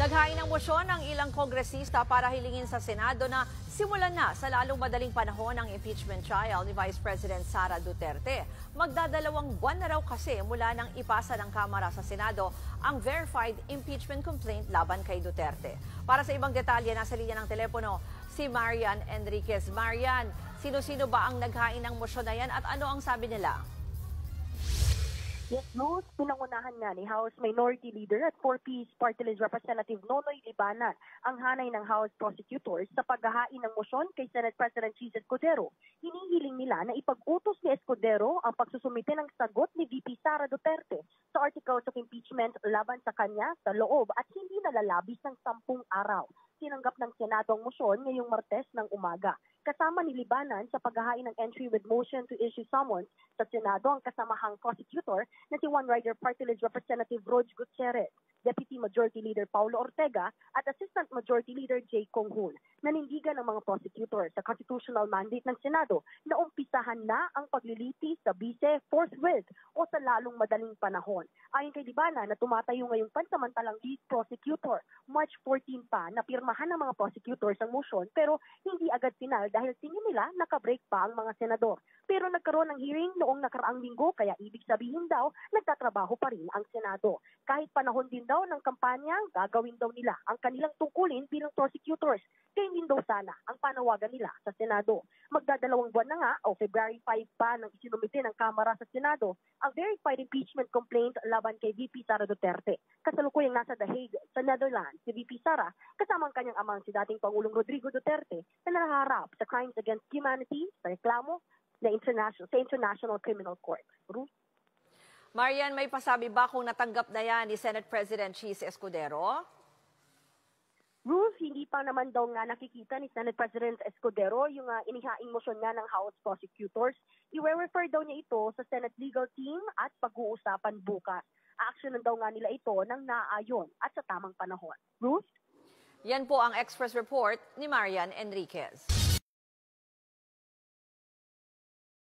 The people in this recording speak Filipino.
Naghain ng motion ng ilang kongresista para hilingin sa Senado na simulan na sa lalong madaling panahon ang impeachment trial ni Vice President Sara Duterte. Magdadalawang buwan na raw kasi mula nang ipasa ng Kamara sa Senado ang verified impeachment complaint laban kay Duterte. Para sa ibang detalye, nasa linya ng telepono si Marian Enriquez. Marian, sino-sino ba ang naghain ng motion na yan at ano ang sabi nila? Yes, Ruth, pinangunahan nga ni House Minority Leader at 4Ps Party List Representative Nonoy Libanan ang hanay ng House Prosecutors sa paghahain ng motion kay Senate President Chis Escudero. Hinihiling nila na ipag-utos ni Escudero ang pagsusumite ng sagot ni VP Sara Duterte sa articles of impeachment laban sa kanya sa loob at hindi nalalabis ng 10 araw. Tinanggap ng Senado ang motion ngayong Martes ng umaga. Kasama ni Libanan sa paghahain ng entry with motion to issue summons sa Senado ang kasamahang prosecutor na si One Rider Party List Representative Rog Gutierrez, Deputy Majority Leader Paulo Ortega at Assistant Majority Leader Jay Conghun. Nanindigan ng mga prosecutor sa constitutional mandate ng Senado na umpisahan na ang paglilitis sa bise forthwith o sa lalong madaling panahon. Ayon kay Libanan na tumatayo ngayong pansamantalang lead prosecutor, March 14 pa napirmahan ng mga prosecutors ang motion pero hindi agad final dahil tingin nila nakabreak pa ang mga senador. Pero nagkaroon ng hearing noong nakaraang linggo kaya ibig sabihin daw nagtatrabaho pa rin ang Senado. Kahit panahon din daw ng kampanya, gagawin daw nila ang kanilang tungkulin bilang prosecutors. Kaya din daw sana ang panawagan nila sa Senado. Magdadalawang buwan na nga o February 5 pa nang isinumite ng Kamara sa Senado ang verified impeachment complaint laban kay VP Sara Duterte. Kasalukuyang nasa The Hague sa Netherlands si VP Sara kasama ang kanyang amang si dating Pangulong Rodrigo Duterte na nakaharap sa crimes against humanity sa reklamo sa International Criminal Court. Ruth? Marian, may pasabi ba kung natanggap na yan ni Senate President Chis Escudero? Ruth, hindi pa naman daw nga nakikita ni Senate President Escudero yung inihaing motion nga ng House Prosecutors. I-refer daw niya ito sa Senate Legal Team at pag-uusapan bukas. Aksyonan daw nga nila ito ng naaayon at sa tamang panahon. Ruth? Yan po ang Express Report ni Marian Enriquez.